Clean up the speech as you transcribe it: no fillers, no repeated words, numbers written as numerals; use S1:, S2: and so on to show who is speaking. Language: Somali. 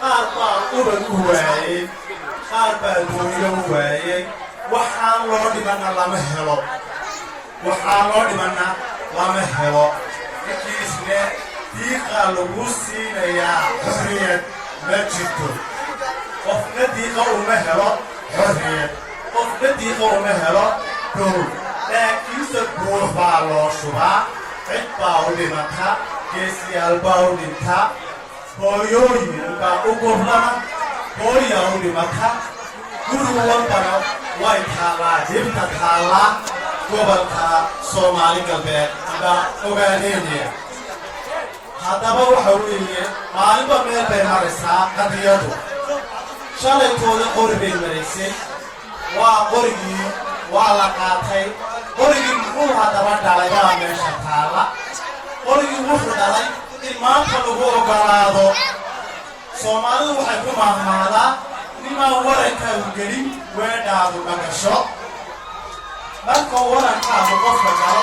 S1: qaar ubad u waayey qaar baa adduunyo u waayey waxaan loo dhimanna lama helo ninkiisne diiqaa lagu siinayaa xorriyad ma jirto qofna diiqa uma helo xorriyad qofna diiqa uma helo dhow laakiinse buux baa loo shubaa cid baa u dhimata geesiyaal baa u dhinta hooyooyin baa u goblana hooyaa u dhimata guri walbana way taallaa dibta taallaa gobolka Soomaali galbeed aba ogaaneenaya haddaba waxa weeye maalinba meel bay maraysaa qadiyadu shalaytooda qori bay maraysay waa qorigii waa la qaatay qorigii muxuu haddaba dhalay baa meesha taalla qorigii wuxuu dhalay in maanta lagu ogolaado Soomaalidu waxay ku maahmaadaa nimaan warankaagu gelin weedhaadu dhagasho marka warankaagu qofka galo